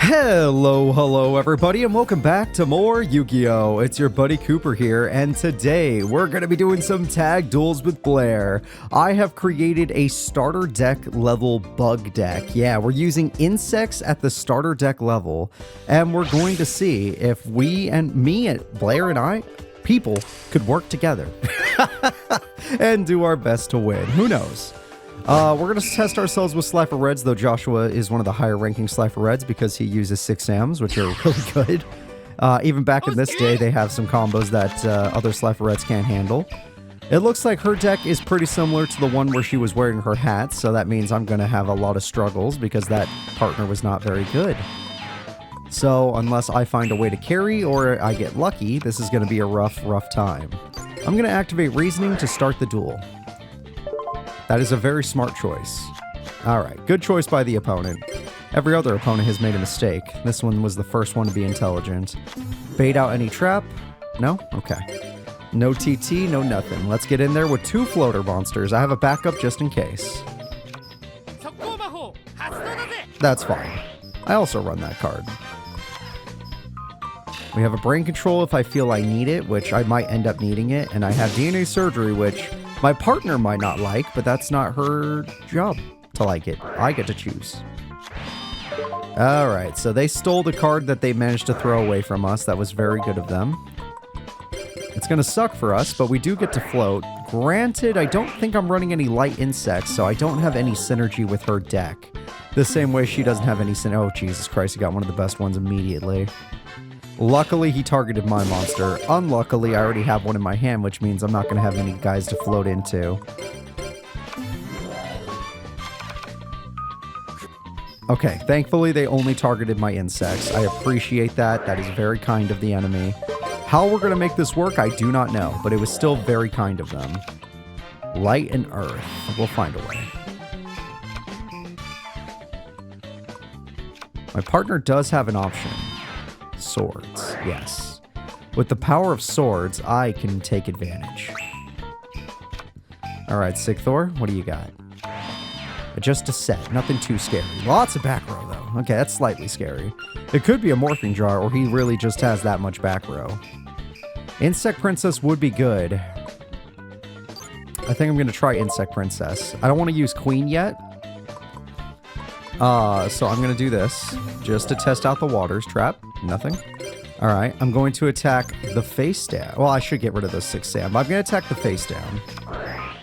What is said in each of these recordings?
Hello everybody, and welcome back to more Yu-Gi-Oh! It's your buddy Cooper here, and today we're going to be doing some tag duels with Blair. I have created a starter deck level bug deck. Yeah, we're using insects at the starter deck level, and we're going to see if Blair and I, people, could work together and do our best to win. Who knows? We're going to test ourselves with Slifer Reds, though Joshua is one of the higher ranking Slifer Reds because he uses 6 Sams, which are really good. Even back in this day, they have some combos that other Slifer Reds can't handle. It looks like her deck is pretty similar to the one where she was wearing her hat, so that means I'm going to have a lot of struggles because that partner was not very good. So unless I find a way to carry or I get lucky, this is going to be a rough time. I'm going to activate Reasoning to start the duel. That is a very smart choice. Alright, good choice by the opponent. Every other opponent has made a mistake. This one was the first one to be intelligent. Bait out any trap? No? Okay. No TT, no nothing. Let's get in there with 2 floater monsters. I have a backup just in case. That's fine. I also run that card. We have a brain control if I feel I need it, which I might end up needing it, and I have DNA surgery, which my partner might not like, but that's not her job to like it. I get to choose. Alright, so they stole the card that they managed to throw away from us. That was very good of them. It's going to suck for us, but we do get to float. Granted, I don't think I'm running any light insects, so I don't have any synergy with her deck. The same way she doesn't have any synergy. Oh, Jesus Christ, he got one of the best ones immediately. Luckily, he targeted my monster. Unluckily, I already have one in my hand, which means I'm not going to have any guys to float into. Okay, thankfully, they only targeted my insects. I appreciate that. That is very kind of the enemy. How we're going to make this work, I do not know, but it was still very kind of them. Light and earth. We'll find a way. My partner does have an option. Swords, yes. With the power of swords, I can take advantage. Alright, Sigthor, what do you got? Just a set, nothing too scary. Lots of back row, though. Okay, that's slightly scary. It could be a morphing jar, or he really just has that much back row. Insect Princess would be good. I think I'm going to try Insect Princess. I don't want to use Queen yet. So I'm going to do this, just to test out the waters trap. Nothing. Alright, I'm going to attack the face down. Well, I should get rid of those 6 Sam, but I'm going to attack the face down.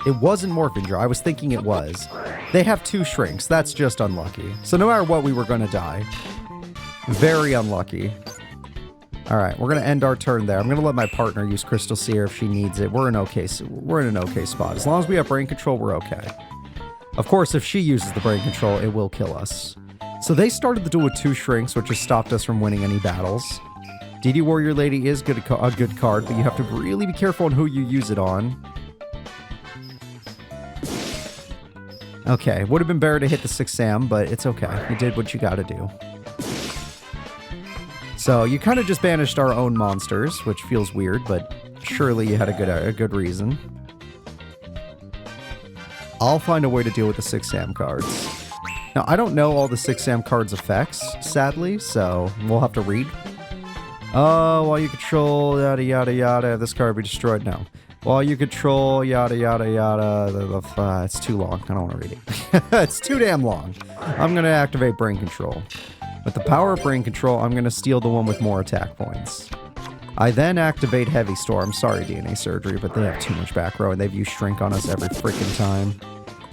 It wasn't Morphing Jar. I was thinking it was. They have 2 shrinks. That's just unlucky. So no matter what, we were going to die. Very unlucky. Alright, we're going to end our turn there. I'm going to let my partner use Crystal Seer if she needs it. We're in an okay spot. As long as we have brain control, we're okay. Of course, if she uses the brain control, it will kill us. So they started the duel with 2 shrinks, which has stopped us from winning any battles. DD Warrior Lady is a good card, but you have to really be careful on who you use it on. Okay, would have been better to hit the 6 Sam, but it's okay. You did what you gotta do. So you kind of just banished our own monsters, which feels weird, but surely you had a good reason. I'll find a way to deal with the 6 Sam cards. Now, I don't know all the 6 Sam cards' effects, sadly, so we'll have to read. Oh, while you control, yada yada yada, this card be destroyed now. While you control, yada yada yada, it's too long. I don't want to read it. It's too damn long. I'm going to activate Brain Control. With the power of Brain Control, I'm going to steal the one with more attack points. I then activate Heavy Storm. Sorry, DNA Surgery, but they have too much back row, and they've used Shrink on us every freaking time.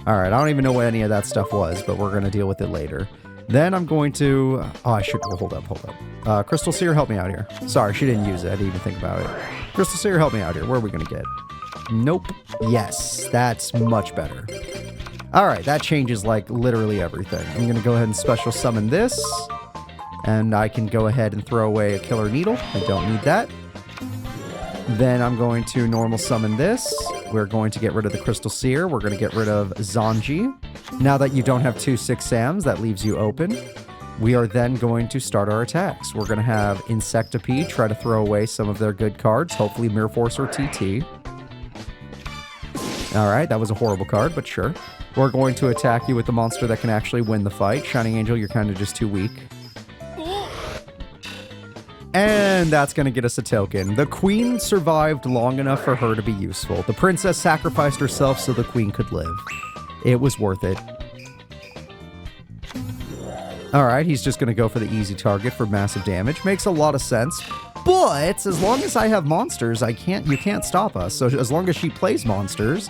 Alright, I don't even know what any of that stuff was, but we're going to deal with it later. Then I'm going to... Oh, I should... Oh, hold up. Crystal Seer, help me out here. Sorry, she didn't use it. I didn't even think about it. Crystal Seer, help me out here. Where are we going to get? Nope. Yes, that's much better. Alright, that changes, like, literally everything. I'm going to go ahead and special summon this. And I can go ahead and throw away a Killer Needle. I don't need that. Then I'm going to normal summon this. We're going to get rid of the Crystal Seer. We're going to get rid of Zanji. Now that you don't have 2 6 Sams, that leaves you open. We are then going to start our attacks. We're going to have Insectipede try to throw away some of their good cards. Hopefully Mirror Force or TT. Alright, that was a horrible card, but sure. We're going to attack you with the monster that can actually win the fight. Shining Angel, you're kind of just too weak. And that's going to get us a token. The queen survived long enough for her to be useful. The princess sacrificed herself so the queen could live. It was worth it. Alright, he's just going to go for the easy target for massive damage. Makes a lot of sense. But as long as I have monsters, you can't stop us. So as long as she plays monsters,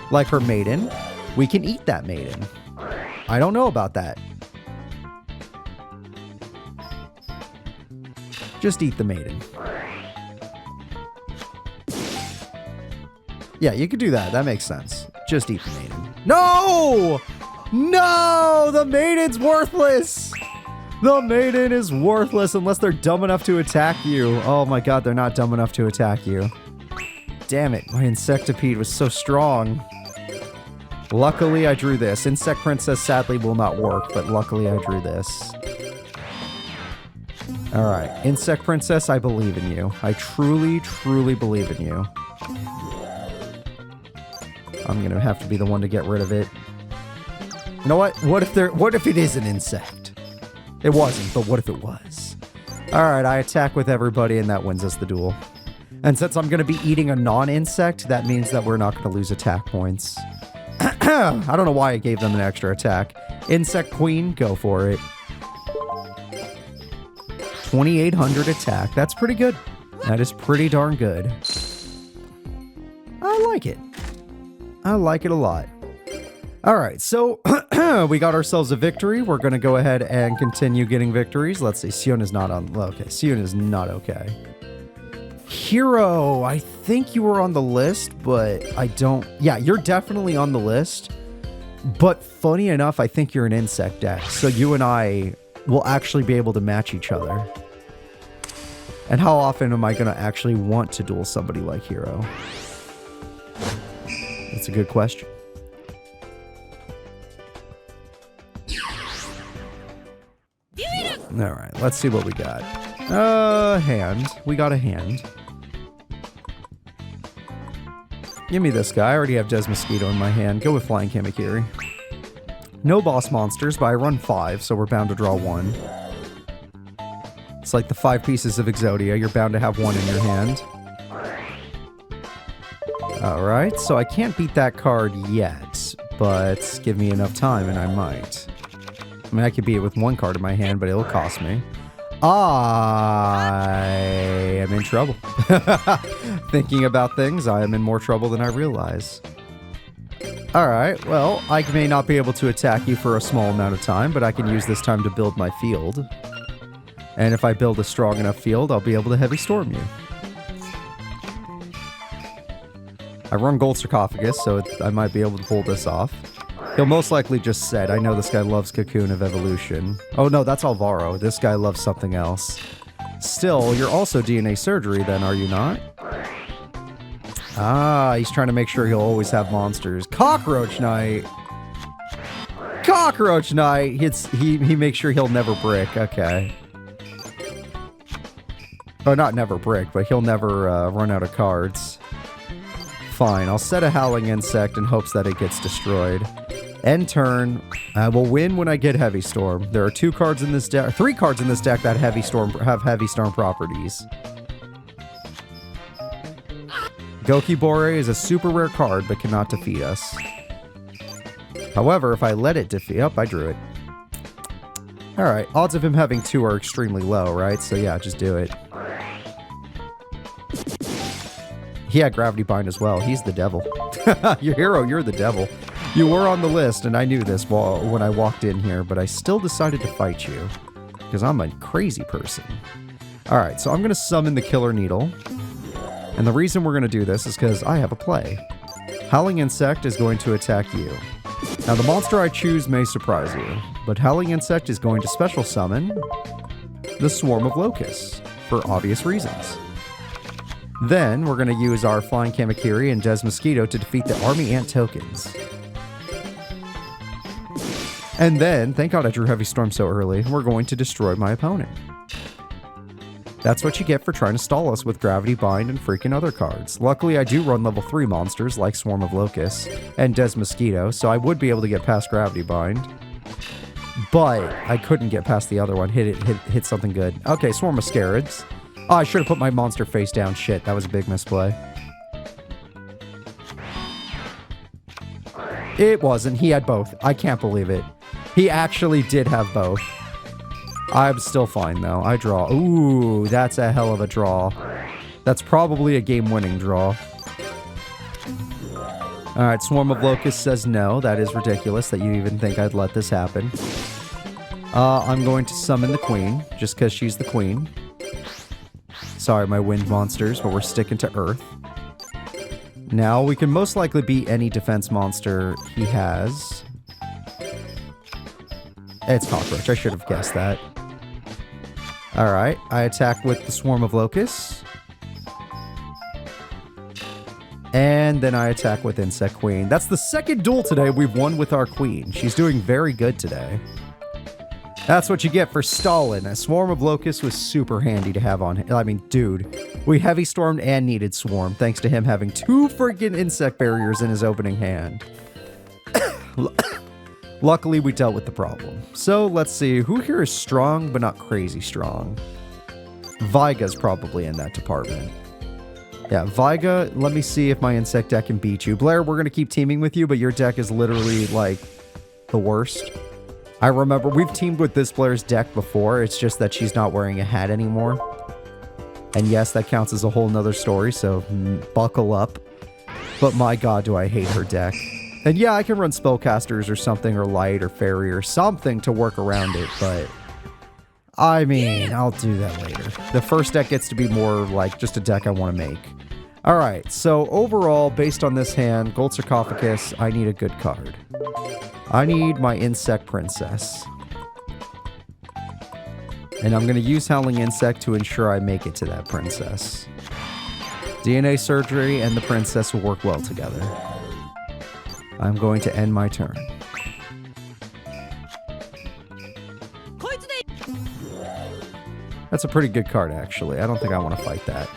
like her maiden, we can eat that maiden. I don't know about that. Just eat the maiden. Yeah, you could do that. That makes sense. Just eat the maiden. No! No! The maiden's worthless! The maiden is worthless unless they're dumb enough to attack you. Oh my god, they're not dumb enough to attack you. Damn it, my Insectipede was so strong. Luckily, I drew this. Insect Princess sadly will not work, but luckily I drew this. Alright, Insect Princess, I believe in you. I truly, truly believe in you. I'm gonna have to be the one to get rid of it. You know what? What if it is an insect? It wasn't, but what if it was? Alright, I attack with everybody and that wins us the duel. And since I'm gonna be eating a non-insect, that means that we're not gonna lose attack points. I don't know why I gave them an extra attack. Insect Queen, go for it. 2,800 attack. That's pretty good. That is pretty darn good. I like it. I like it a lot. Alright, so we got ourselves a victory. We're going to go ahead and continue getting victories. Let's see. Sion is not on... Okay, Sion is not okay. Hero, I think you were on the list, but I don't... Yeah, you're definitely on the list. But funny enough, I think you're an insect deck. So you and I will actually be able to match each other. And how often am I going to actually want to duel somebody like Hero? That's a good question. Alright, let's see what we got. Hand. We got a hand. Give me this guy. I already have Desmosquito in my hand. Go with Flying Kamakiri. No boss monsters, but I run 5, so we're bound to draw 1. It's like the 5 pieces of Exodia. You're bound to have 1 in your hand. Alright, so I can't beat that card yet, but give me enough time and I might. I mean, I could beat it with 1 card in my hand, but it'll cost me. I am in trouble. Thinking about things, I am in more trouble than I realize. Alright, well, I may not be able to attack you for a small amount of time, but I can use this time to build my field. And if I build a strong enough field, I'll be able to Heavy Storm you. I run Gold Sarcophagus, so I might be able to pull this off. He'll most likely just set. I know this guy loves Cocoon of Evolution. Oh no, that's Alvaro. This guy loves something else. Still, you're also DNA Surgery then, are you not? Ah, he's trying to make sure he'll always have monsters. Cockroach Knight! Cockroach Knight! He makes sure he'll never brick. Okay. Oh, not never brick, but he'll never run out of cards. Fine, I'll set a Howling Insect in hopes that it gets destroyed. End turn. I will win when I get Heavy Storm. There are 2 cards in this deck, 3 cards in this deck that have Heavy Storm properties. Gokibore is a super rare card, but cannot defeat us. However, if I let it defeat... Oh, I drew it. Alright, odds of him having 2 are extremely low, right? So yeah, just do it. He had Gravity Bind as well. He's the devil. Your hero, you're the devil. You were on the list, and I knew this when I walked in here, but I still decided to fight you. Because I'm a crazy person. Alright, so I'm going to summon the Killer Needle. And the reason we're going to do this is because I have a play. Howling Insect is going to attack you. Now, the monster I choose may surprise you, but Howling Insect is going to special summon the Swarm of Locusts, for obvious reasons. Then, we're going to use our Flying Kamakiri and Desmosquito to defeat the Army Ant tokens. And then, thank God I drew Heavy Storm so early, we're going to destroy my opponent. That's what you get for trying to stall us with Gravity Bind and freaking other cards. Luckily, I do run level 3 monsters like Swarm of Locusts and Desmosquito, so I would be able to get past Gravity Bind. But I couldn't get past the other one. Hit something good. Okay, Swarm of Scarids. Oh, I should have put my monster face down. Shit, that was a big misplay. It wasn't. He had both. I can't believe it. He actually did have both. I'm still fine, though. I draw. Ooh, that's a hell of a draw. That's probably a game-winning draw. Alright, Swarm of Locusts says no. That is ridiculous that you even think I'd let this happen. I'm going to summon the queen, just because she's the queen. Sorry, my wind monsters, but we're sticking to Earth. Now, we can most likely beat any defense monster he has. It's Cockroach. I should have guessed that. Alright, I attack with the Swarm of Locusts. And then I attack with Insect Queen. That's the second duel today we've won with our queen. She's doing very good today. That's what you get for Stalin. A Swarm of Locusts was super handy to have on. I mean, dude, we heavy stormed and needed Swarm, thanks to him having 2 freaking insect barriers in his opening hand. Luckily, we dealt with the problem. So, let's see. Who here is strong, but not crazy strong? Viga's probably in that department. Yeah, Viga, let me see if my insect deck can beat you. Blair, we're going to keep teaming with you, but your deck is literally, like, the worst. I remember we've teamed with this Blair's deck before. It's just that she's not wearing a hat anymore. And yes, that counts as a whole nother story, so buckle up. But my god, do I hate her deck. And yeah, I can run spellcasters or something, or light, or fairy, or something to work around it, but... I mean, I'll do that later. The first deck gets to be more like just a deck I want to make. Alright, so overall, based on this hand, Gold Sarcophagus, I need a good card. I need my Insect Princess. And I'm going to use Howling Insect to ensure I make it to that princess. DNA Surgery and the princess will work well together. I'm going to end my turn. That's a pretty good card, actually. I don't think I want to fight that.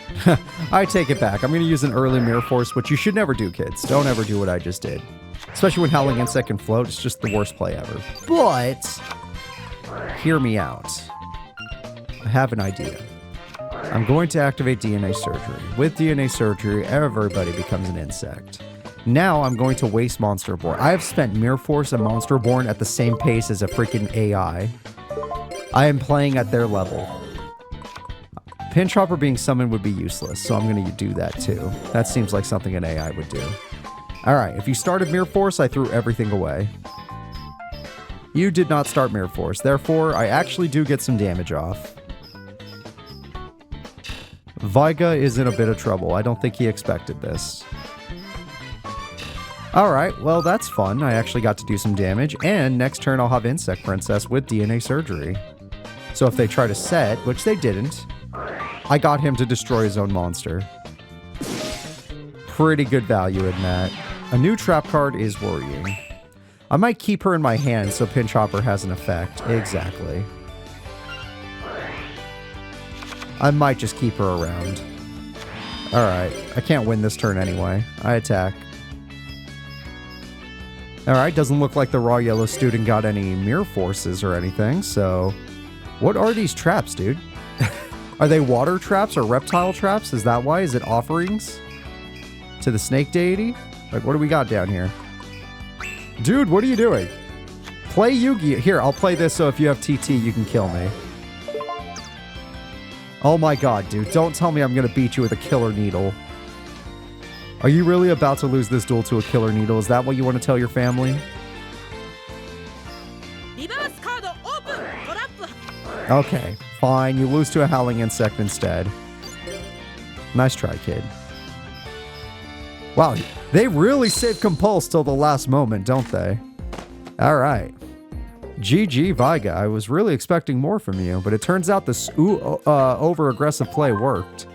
I take it back. I'm going to use an early Mirror Force, which you should never do, kids. Don't ever do what I just did. Especially when Howling Insect can float. It's just the worst play ever. But, hear me out. I have an idea. I'm going to activate DNA Surgery. With DNA Surgery, everybody becomes an insect. Now, I'm going to waste Monsterborn. I have spent Mirror Force and Monsterborn at the same pace as a freaking AI. I am playing at their level. Pinchopper being summoned would be useless, so I'm going to do that too. That seems like something an AI would do. Alright, if you started Mirror Force, I threw everything away. You did not start Mirror Force, therefore, I actually do get some damage off. Viga is in a bit of trouble. I don't think he expected this. Alright, well that's fun. I actually got to do some damage, and next turn I'll have Insect Princess with DNA Surgery. So if they try to set, which they didn't, I got him to destroy his own monster. Pretty good value in that. A new trap card is worrying. I might keep her in my hand so Pinchopper has an effect. Exactly. I might just keep her around. Alright, I can't win this turn anyway. I attack. Alright, doesn't look like the raw yellow student got any mirror forces or anything, so... What are these traps, dude? Are they water traps or reptile traps? Is that why? Is it offerings to the snake deity? Like, what do we got down here? Dude, what are you doing? Play Yu-Gi-Oh! Here, I'll play this so if you have TT, you can kill me. Oh my god, dude. Don't tell me I'm gonna beat you with a killer needle. Are you really about to lose this duel to a killer needle? Is that what you want to tell your family? Okay, fine. You lose to a Howling Insect instead. Nice try, kid. Wow, they really save Compulse till the last moment, don't they? Alright. GG, Viga. I was really expecting more from you, but it turns out this over-aggressive play worked.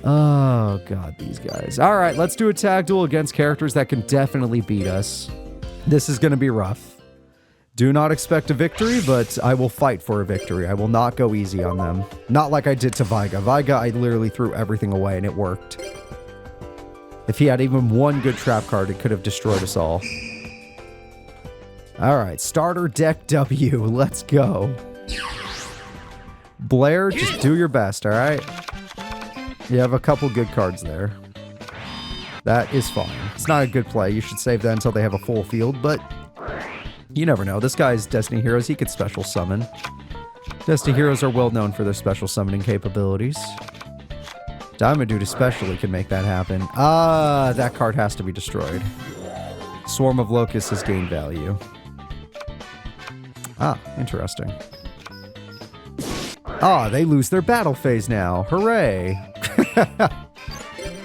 Oh, God, these guys. Alright, let's do a tag duel against characters that can definitely beat us. This is going to be rough. Do not expect a victory, but I will fight for a victory. I will not go easy on them. Not like I did to Viga. Viga, I literally threw everything away, and it worked. If he had even one good trap card, it could have destroyed us all. Alright, starter deck W. Let's go. Blair, just do your best, alright? You have a couple good cards there. That is fine. It's not a good play. You should save that until they have a full field, but you never know. This guy's Destiny Heroes. He could special summon. Destiny Heroes are well known for their special summoning capabilities. Diamond Dude especially can make that happen. That card has to be destroyed. Swarm of Locusts has gained value. Interesting. They lose their battle phase now. Hooray.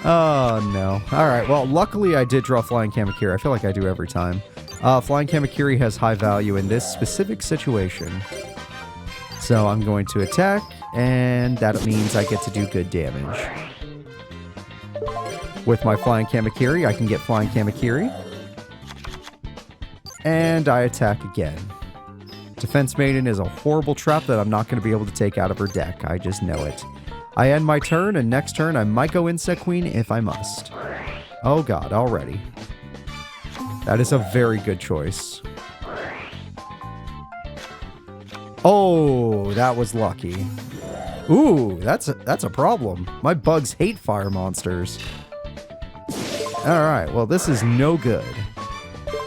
Oh, no. Alright, well, luckily I did draw Flying Kamakiri. I feel like I do every time. Flying Kamakiri has high value in this specific situation. So I'm going to attack, and that means I get to do good damage. With my Flying Kamakiri, I can get Flying Kamakiri. And I attack again. Defense Maiden is a horrible trap that I'm not going to be able to take out of her deck. I just know it. I end my turn, and next turn I might go Insect Queen if I must. Oh god, already. That is a very good choice. Oh, that was lucky. Ooh, that's a problem. My bugs hate fire monsters. Alright, well this is no good.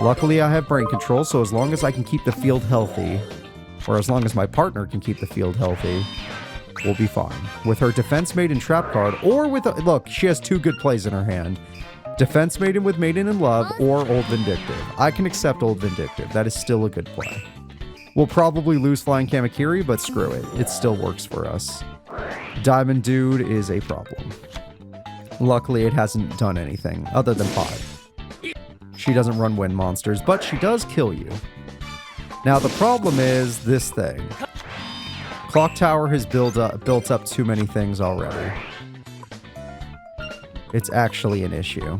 Luckily I have brain control, so as long as I can keep the field healthy, or as long as my partner can keep the field healthy, we'll be fine. With her Defense Maiden trap card, or with look, she has two good plays in her hand. Defense Maiden with Maiden in Love, or Old Vindictive. I can accept Old Vindictive. That is still a good play. We'll probably lose Flying Kamakiri, but screw it. It still works for us. Diamond Dude is a problem. Luckily, it hasn't done anything other than 5. She doesn't run wind monsters, but she does kill you. Now, the problem is this thing. Clock Tower has built up too many things already. It's actually an issue.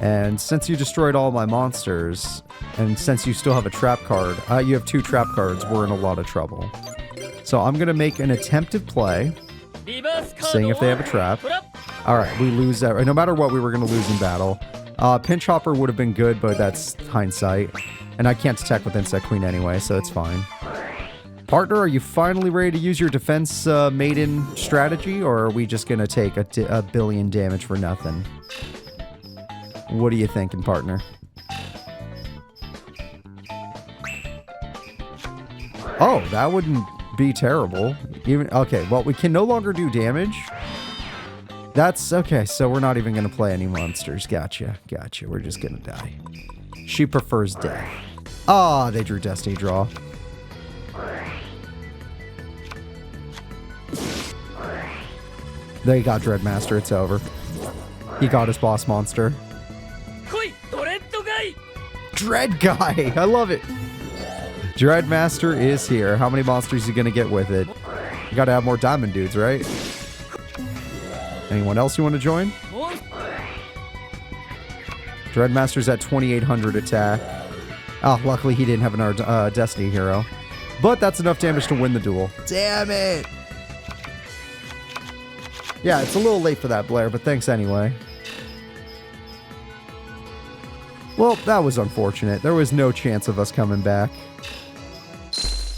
And since you destroyed all my monsters, and since you still have a trap card, you have 2 trap cards, we're in a lot of trouble. So I'm going to make an attempted play, seeing if they have a trap. Alright, we lose that. No matter what, we were going to lose in battle. Pinch Hopper would have been good, but that's hindsight. And I can't attack with Insect Queen anyway, so it's fine. Partner, are you finally ready to use your Defense Maiden strategy, or are we just going to take a billion damage for nothing? What are you thinking, partner? Oh, that wouldn't be terrible. Okay, well, we can no longer do damage. That's okay, so we're not even going to play any monsters. Gotcha. We're just going to die. She prefers death. They drew Destiny Draw. They got Dreadmaster. It's over. He got his boss monster. Dread Guy! I love it! Dreadmaster is here. How many monsters are you gonna get with it? You gotta have more Diamond Dudes, right? Anyone else you want to join? Dreadmaster's at 2,800 attack. Luckily he didn't have an Destiny hero. But that's enough damage to win the duel. Damn it! Yeah, it's a little late for that, Blair, but thanks anyway. Well, that was unfortunate. There was no chance of us coming back.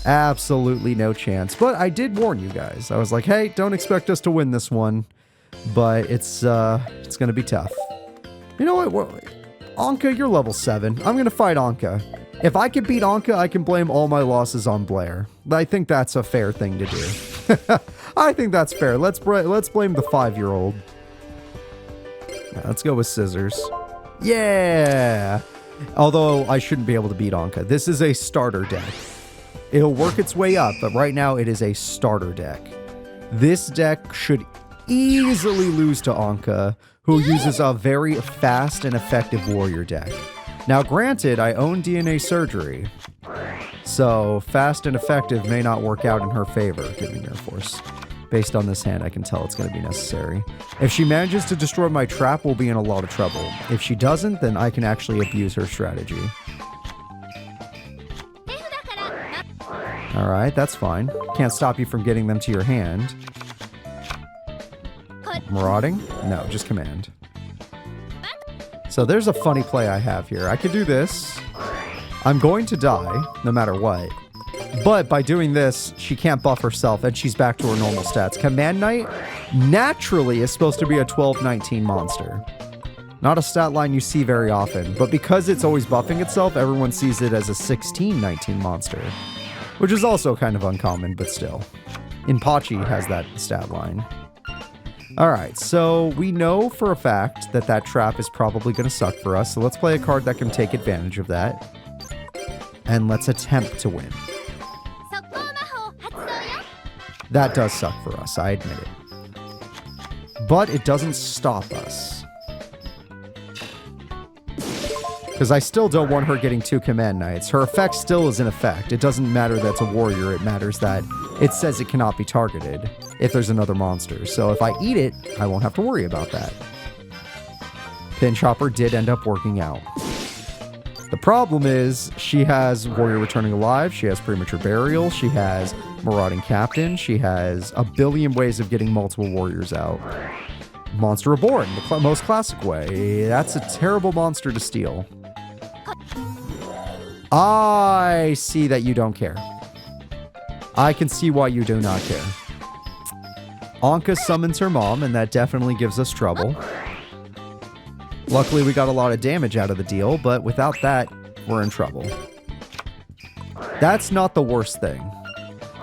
Absolutely no chance. But I did warn you guys. I was like, hey, don't expect us to win this one. But it's going to be tough. You know what? Anka, you're level 7. I'm going to fight Anka. If I can beat Anka, I can blame all my losses on Blair. I think that's a fair thing to do. I think that's fair. Let's blame the 5-year-old. Let's go with Scissors. Yeah! Although I shouldn't be able to beat Anka. This is a starter deck. It'll work its way up, but right now it is a starter deck. This deck should easily lose to Anka, who uses a very fast and effective warrior deck. Now granted, I own DNA Surgery, so fast and effective may not work out in her favor. Give me Nerf Force. Based on this hand, I can tell it's going to be necessary. If she manages to destroy my trap, we'll be in a lot of trouble. If she doesn't, then I can actually abuse her strategy. Alright, that's fine. Can't stop you from getting them to your hand. Marauding? No, just command. So there's a funny play I have here. I could do this. I'm going to die, no matter what. But by doing this, she can't buff herself, and she's back to her normal stats. Command Knight naturally is supposed to be a 12-19 monster. Not a stat line you see very often, but because it's always buffing itself, everyone sees it as a 16-19 monster. Which is also kind of uncommon, but still. Inpachi has that stat line. Alright, so we know for a fact that that trap is probably going to suck for us, so let's play a card that can take advantage of that. And let's attempt to win. That does suck for us, I admit it. But it doesn't stop us. Because I still don't want her getting 2 Command Knights. Her effect still is in effect. It doesn't matter that it's a warrior, it matters that it says it cannot be targeted if there's another monster. So if I eat it, I won't have to worry about that. Pinch Hopper did end up working out. The problem is, she has Warrior Returning Alive, she has Premature Burial, she has Marauding Captain, she has a billion ways of getting multiple warriors out. Monster Reborn, the most classic way. That's a terrible monster to steal. I see that you don't care. I can see why you do not care. Anka summons her mom, and that definitely gives us trouble. Luckily, we got a lot of damage out of the deal, but without that, we're in trouble. That's not the worst thing.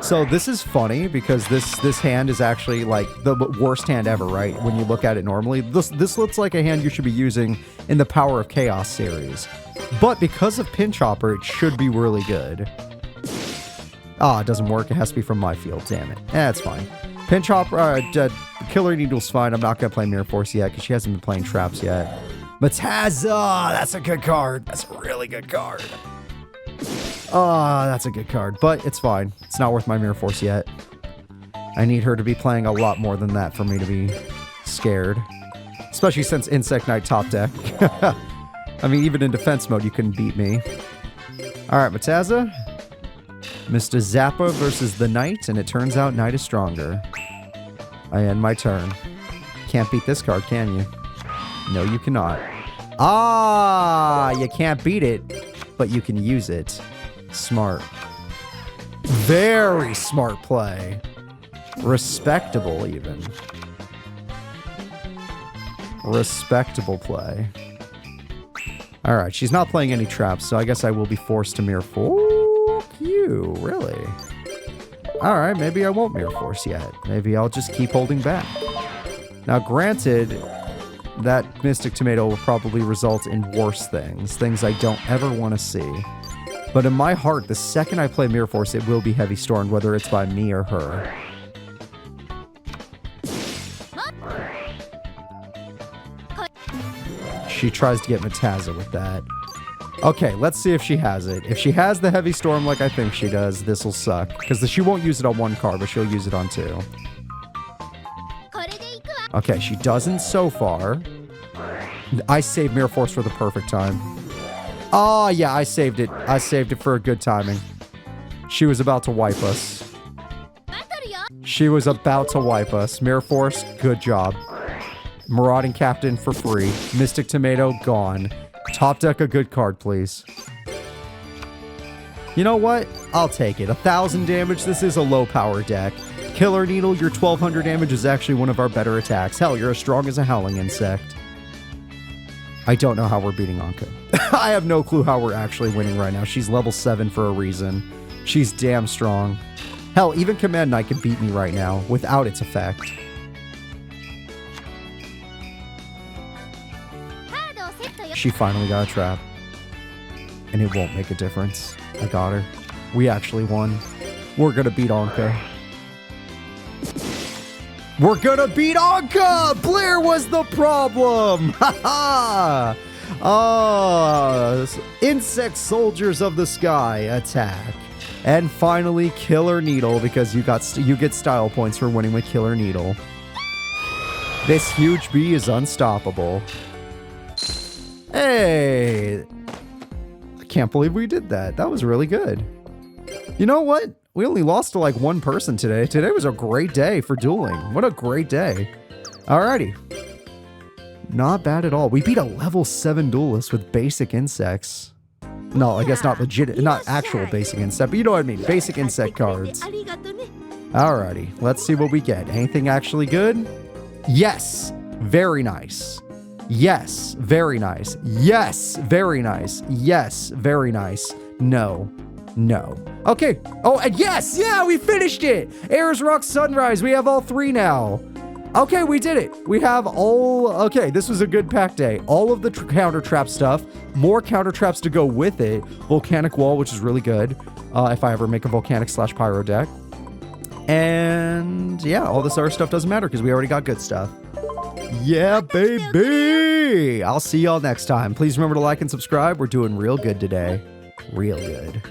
So this is funny because this hand is actually like the worst hand ever, right? When you look at it normally, this looks like a hand you should be using in the Power of Chaos series. But because of Pinch Hopper, it should be really good. Ah, it doesn't work. It has to be from my field. Damn it. That's fine. Pinch Hopper, Killer Needle's fine. I'm not going to play Mirror Force yet because she hasn't been playing traps yet. Mataza! That's a good card. That's a really good card. Oh, that's a good card, but it's fine. It's not worth my Mirror Force yet. I need her to be playing a lot more than that for me to be scared. Especially since Insect Knight top deck. I mean, even in defense mode, you couldn't beat me. Alright, Mataza. Mr. Zappa versus the Knight, and it turns out Knight is stronger. I end my turn. Can't beat this card, can you? No, you cannot. Ah, you can't beat it, but you can use it. Smart. Very smart play. Respectable, even. Respectable play. Alright, she's not playing any traps, so I guess I will be forced to Mirror Force. Fuck you, really? Alright, maybe I won't Mirror Force yet. Maybe I'll just keep holding back. Now, granted, that Mystic Tomato will probably result in worse things. Things I don't ever want to see. But in my heart, the second I play Mirror Force, it will be Heavy Stormed, whether it's by me or her. She tries to get Mataza with that. Okay, let's see if she has it. If she has the Heavy Storm like I think she does, this will suck. Because she won't use it on 1 card, but she'll use it on 2. Okay, she doesn't so far. I saved Mirror Force for the perfect time. Oh, yeah, I saved it. I saved it for a good timing. She was about to wipe us. She was about to wipe us. Mirror Force, good job. Marauding Captain for free. Mystic Tomato, gone. Top deck a good card, please. You know what? I'll take it. 1,000 damage. This is a low power deck. Killer Needle, your 1,200 damage is actually one of our better attacks. Hell, you're as strong as a Howling Insect. I don't know how we're beating Anka. I have no clue how we're actually winning right now. She's level 7 for a reason. She's damn strong. Hell, even Command Knight can beat me right now without its effect. She finally got a trap. And it won't make a difference. I got her. We actually won. We're gonna beat Anka. We're gonna beat Anka! Blair was the problem! Ha ha! Insect Soldiers of the Sky attack. And finally, Killer Needle, because you get style points for winning with Killer Needle. This huge bee is unstoppable. Hey! I can't believe we did that. That was really good. You know what? We only lost to like 1 person today. Today was a great day for dueling. What a great day. Alrighty. Not bad at all. We beat a level 7 duelist with basic insects. No, I guess not legit, not actual basic insect, but you know what I mean. Basic insect cards. Alrighty, let's see what we get. Anything actually good? Yes, very nice. Yes, very nice. Yes, very nice. Yes, very nice. No. No. Okay. Oh, and yes! Yeah, we finished it! Airs, Rock, Sunrise. We have all 3 now. Okay, we did it. We have all... Okay, this was a good pack day. All of the counter trap stuff. More counter traps to go with it. Volcanic Wall, which is really good. If I ever make a Volcanic/Pyro deck. And yeah, all this other stuff doesn't matter because we already got good stuff. Yeah, baby! I'll see y'all next time. Please remember to like and subscribe. We're doing real good today. Real good.